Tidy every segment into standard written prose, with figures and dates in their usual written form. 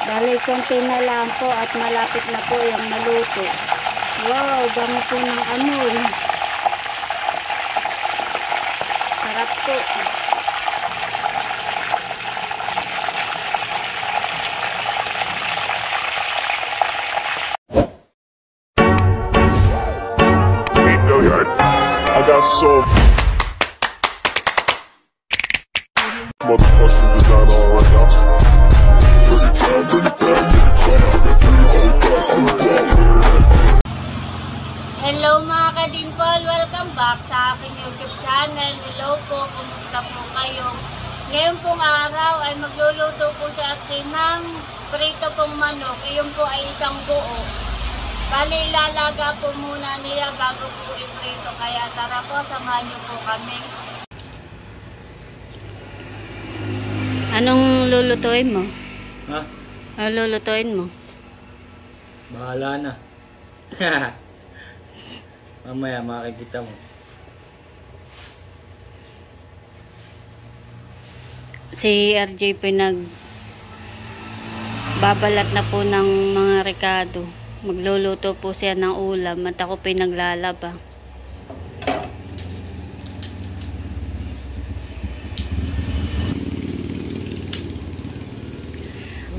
Bali, konti na lang po at malapit na po yung maluto. Wow, dami po ng amoy. Sarap po. I got so motherfucking design on right now. Hello mga ka-Dimple! Welcome back sa aking YouTube channel. Hello po, kumusta po kayo? Ngayon pong araw ay magluluto po sa atin ng prito pong manok. Iyon po ay isang buo. Bali, ilalaga po muna niya bago po iprito. Kaya tara po, samahan niyo po kami. Anong lulutuin mo? Ha? Anong lulutuin mo? Bahala na. Mamaya makikita mo. Si RJ babalat na po ng mga rekado. Magluluto po siya ng ulam at ako pinaglalaba.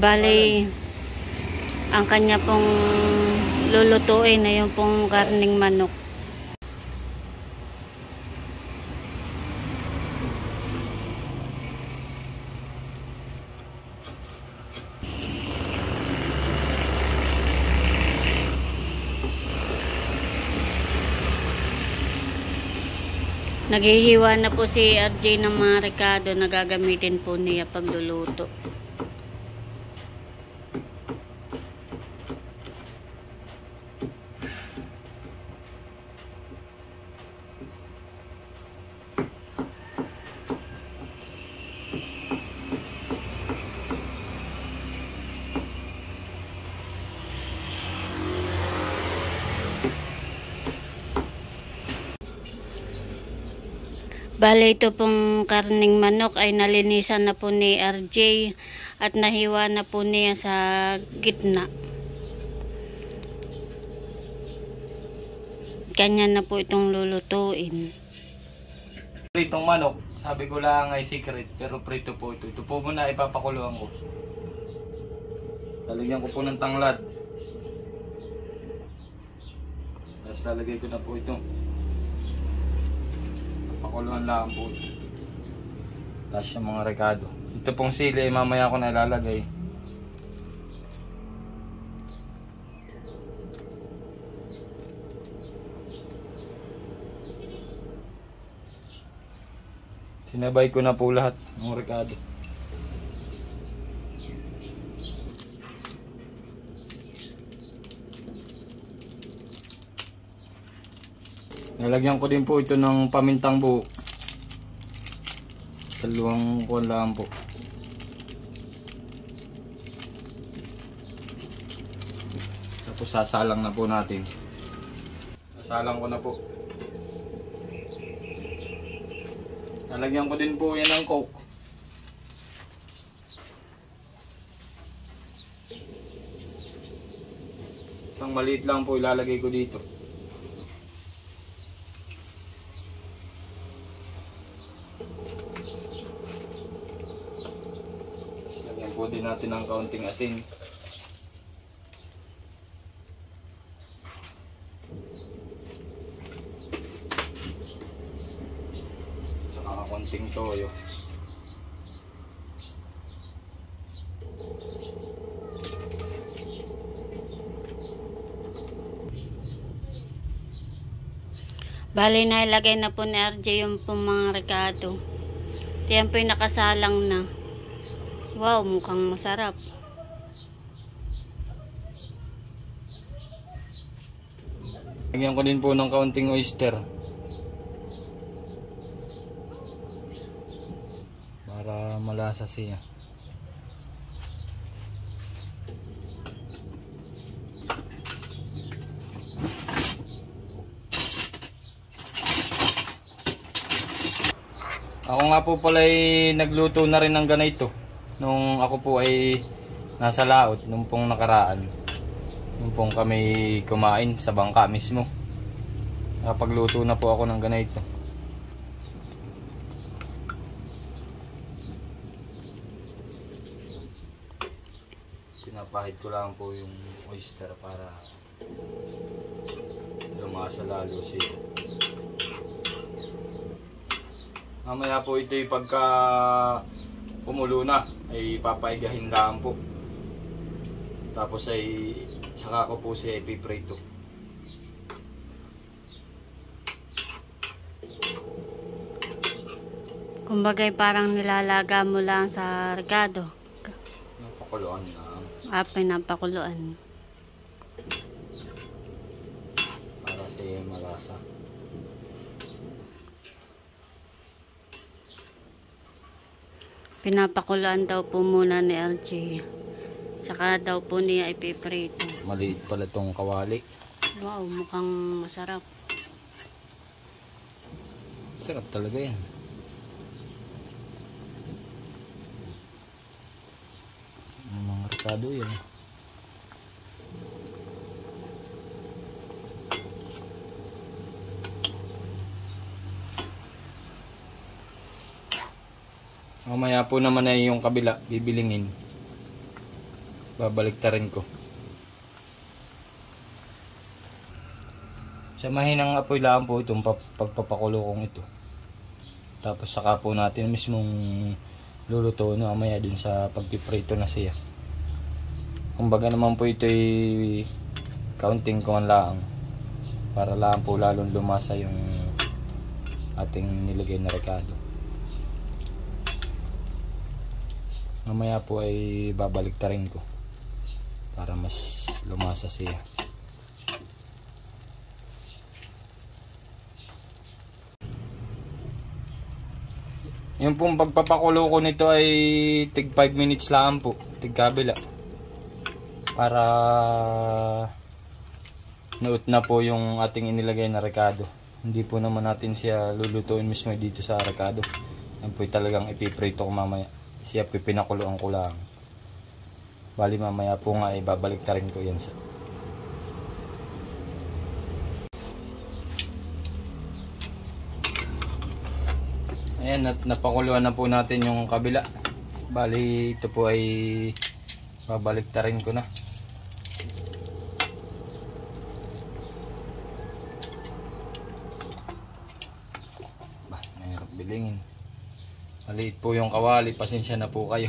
Bali, ang kanya pong lulutuin na yung pong karning manok. Naghihiwa na po si RJ ng mga rekado na gagamitin po niya pagluluto. Bale, ito pong karning manok ay nalinisan na po ni RJ at nahiwa na po niya sa gitna. Kanya na po itong lulutuin. Pritong manok, sabi ko lang ay secret, pero prito po ito. Ito po muna ipapakuluan ko. Lalagyan ko po ng tanglad. Tapos lalagay ko na po ito. Pakuluan lang po. Tapos yung mga rekado. Ito pong sili mamaya ko na ilalagay. Sinabay ko na po lahat ng rekado. Nalagyan ko din po ito ng pamintang buo. Dalawang kuwan lang po. Tapos sasalang na po natin. Sasalang ko na po. Nalagyan ko din po yan ng coke. Isang maliit lang po ilalagay ko dito. Din natin ng kaunting asin. Saka kaunting toyo. Bali, na ilagay na po ni RJ yung pong mga rekado. Yan po yung nakasalang na. Wow, mukhang masarap. Lagyan ko din po ng kaunting oyster. Para malasa siya. Ako nga po pala ay nagluto na rin ng ganito nung ako po ay nasa laot nung pong nakaraan. Nung pong kami kumain sa bangka mismo. Nakapagluto na po ako ng ganito. Pinapahid ko lang po yung oyster para lumasa lalo siya. Mamaya po ito yung pagka kumulo na ay papaigahin lang po. Tapos ay saka ko po siya ipiprito. Kumbagay parang nilalaga mo lang sa rekado. Napakuluan lang. Pinapakuluan. Para siya malasa. Pinapakuluan daw po muna ni LG. Saka daw po niya ipiprito. Maliit pala tong kawali. Wow, mukhang masarap. Sarap talaga yan. Mga rekado yan. Mamaya po naman ay yung kabila bibilingin. Babaliktarin ko. Sa mahinang apoy lang po itong pagpapakulo kong ito. Tapos saka po natin mismong luluto no, mamaya dun sa pagpiprito na siya. Kumbaga naman po ito ay kaunting kuman lang para lang po lalong lumasa yung ating nilagay na rekado. Mamaya po ay babaliktarin ko para mas lumasa siya. Yung pong pagpapakulo ko nito ay tig 5 minutes lang po, tig kabila. Para nuot na po yung ating inilagay na rekado. Hindi po naman natin siya lulutuin mismo dito sa rekado. Yan po talagang ipiprito ko mamaya. Siya pipinakuluan ko lang. Bali mamaya po nga ay babaliktarin ko yan sa. Ayan, napakuluan na po natin yung kabila. Bali ito po ay babaliktarin ko na. Mahirap bilingin. Maliit po yung kawali, pasensya na po kayo.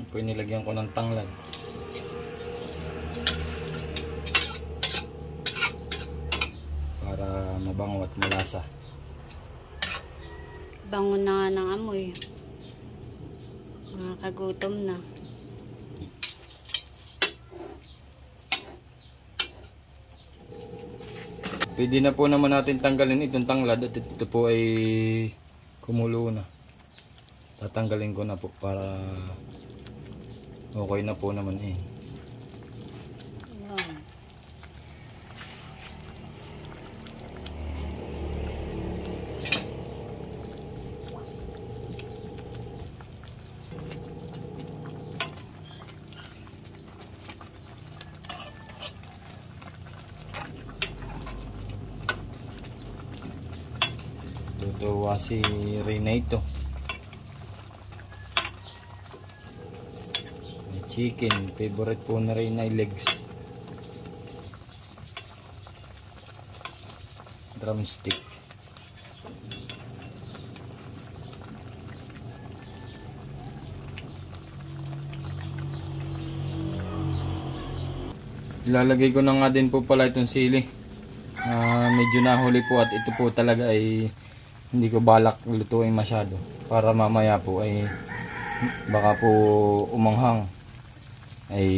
Po nilagyan ko ng tanglad. Para mabango at malasa. Bango na nga ng amoy. Nakakagutom na. Pwede na po naman natin tanggalin itong tanglad at ito po ay kumulo na. Tatanggalin ko na po para okay na po naman eh. Wow. Tutuwa si Reyna ito. Chicken, favorite po na rin ay legs. Drumstick. Ilalagay ko na nga din po pala itong sili. Medyo nahuli po at ito po talaga ay hindi ko balak lutuin masyado. Para mamaya po ay baka po umanghang. Ay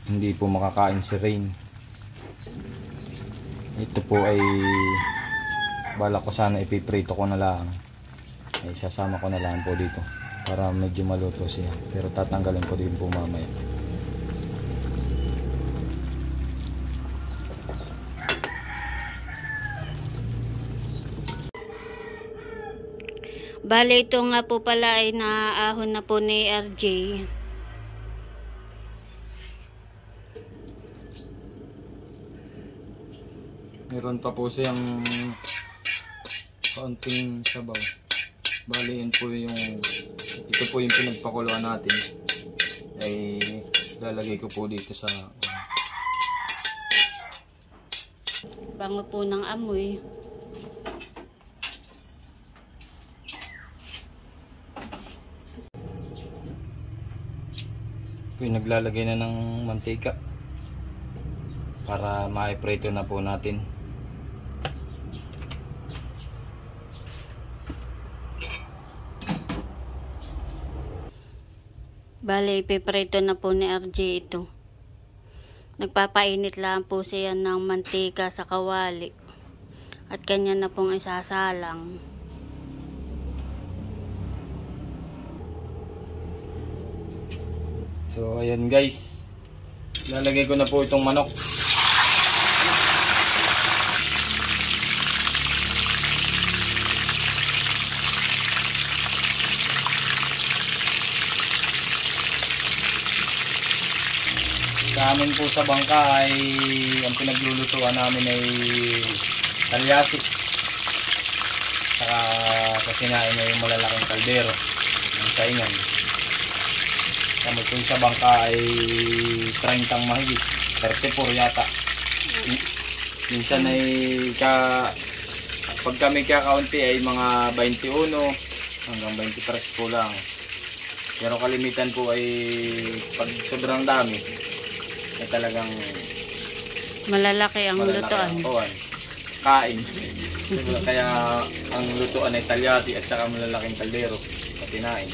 hindi po makakain si Rain. Ito po ay balak ko sana ipiprito ko na lang. Ay sasama ko na lang po dito para medyo maluto siya. Pero tatanggalin ko din po mamaya. Bale, ito nga po pala ay naahon na po ni RJ. Meron pa po siyang kaunting sabaw. Bale, yun po yung, ito po yung pinagpakuluan natin. Ay lalagay ko po dito sa Bango po ng amoy. naglalagay na ng mantika para maiprito na po natin. Bale, ipiprito na po ni RJ ito. Nagpapainit lang po siya ng mantika sa kawali at kanya na pong isasalang. So ayan guys, lalagay ko na po itong manok. Sa amin po sa bangka ay ang pinaglulutuan namin ay talyasi. Saka kasinain na yung malalaking kaldero ng saingan. Kami po sa bangka ay 30 mahigit, 34 yata. Minsan ay pag kami kakaunti ay mga 21 hanggang 23 po lang. Pero kalimitan po ay pag sobrang dami ay talagang Malalaki ang lutuan. Kain. Kaya ang lutuan ay talyasi at saka malalaking kaldero kasinain.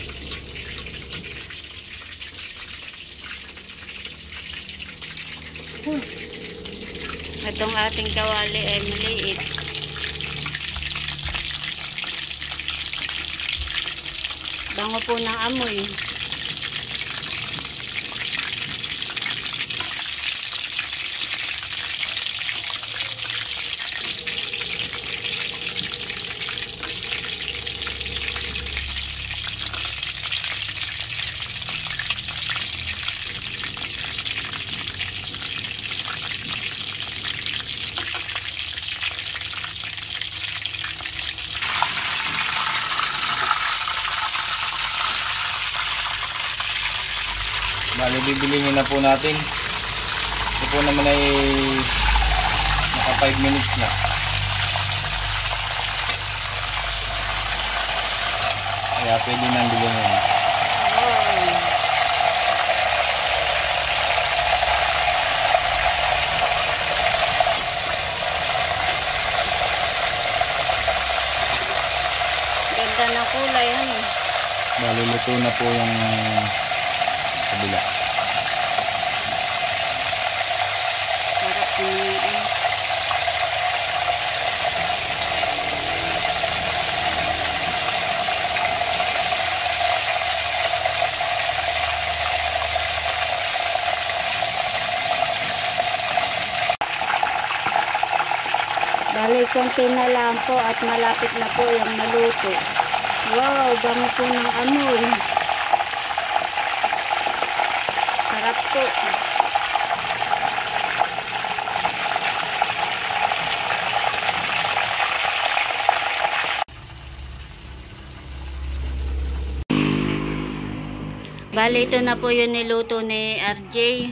Itong ating kawali ay maliit. Bango po ng amoy. Bali, bibilingin na po natin. Ito po naman ay naka 5 minutes na. Kaya pwede nang bilingin. Ganda ng kulay, ano? Bali, luto na po yung kabila. Sarap din. Bali, konti na lang po at malapit na po yung maluto. Wow, bango po ng amoy. Sarap po. Bali, ito na po yung niluto ni RJ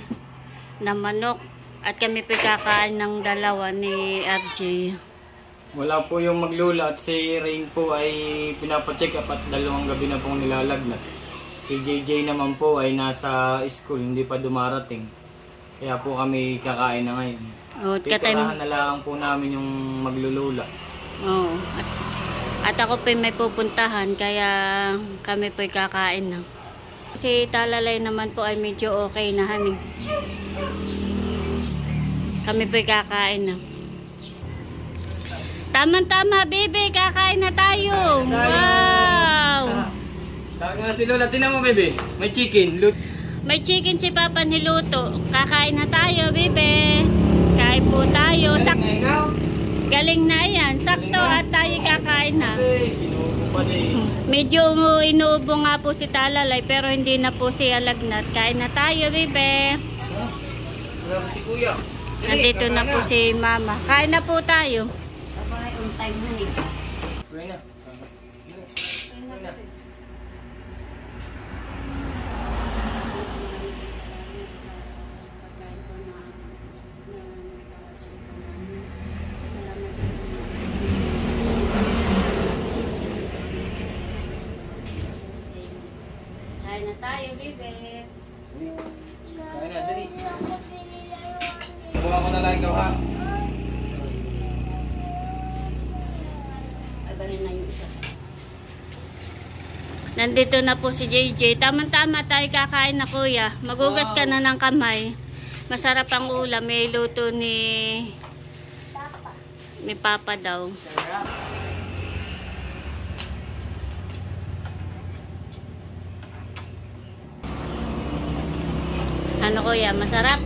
na manok. At kami po kakain ng dalawa ni RJ. Wala po yung maglula at si Rain po ay pinapacheck up at 2 gabi na pong nilalagnat. Si JJ naman po ay nasa school, hindi pa dumarating. Kaya po kami kakain na ngayon. Oh, Titirahan na lang po namin yung maglulula. Oh, at ako po may pupuntahan kaya kami po kakain na. Si Talalay naman po ay medyo okay na, honey. Kami po kakain na. Tama-tama, bebe. Kakain na tayo. Wow! Tawag nga si Lola. Tinan mo, bebe. May chicken. May chicken si Papa niluto. Kakain na tayo, bebe. Kain po tayo. Galing na yan. Sakto at tayo kakain na. Sinubo pa din. Medyo inuubo nga po si Talalay pero hindi na po siya lagnat. Kain na tayo, bebe. Wala si Kuya. Nandito na po si Mama. Kain na po tayo. Kuya na. Kain na tayo, bebe. Kain na, dali. Buha ko na lang ikaw, ha? Nandito na po si JJ. Tamang-tama tayo kakain na, kuya. Magugas ka na ng kamay. Masarap ang ulam. May luto ni Papa daw. Ano, kuya? Masarap?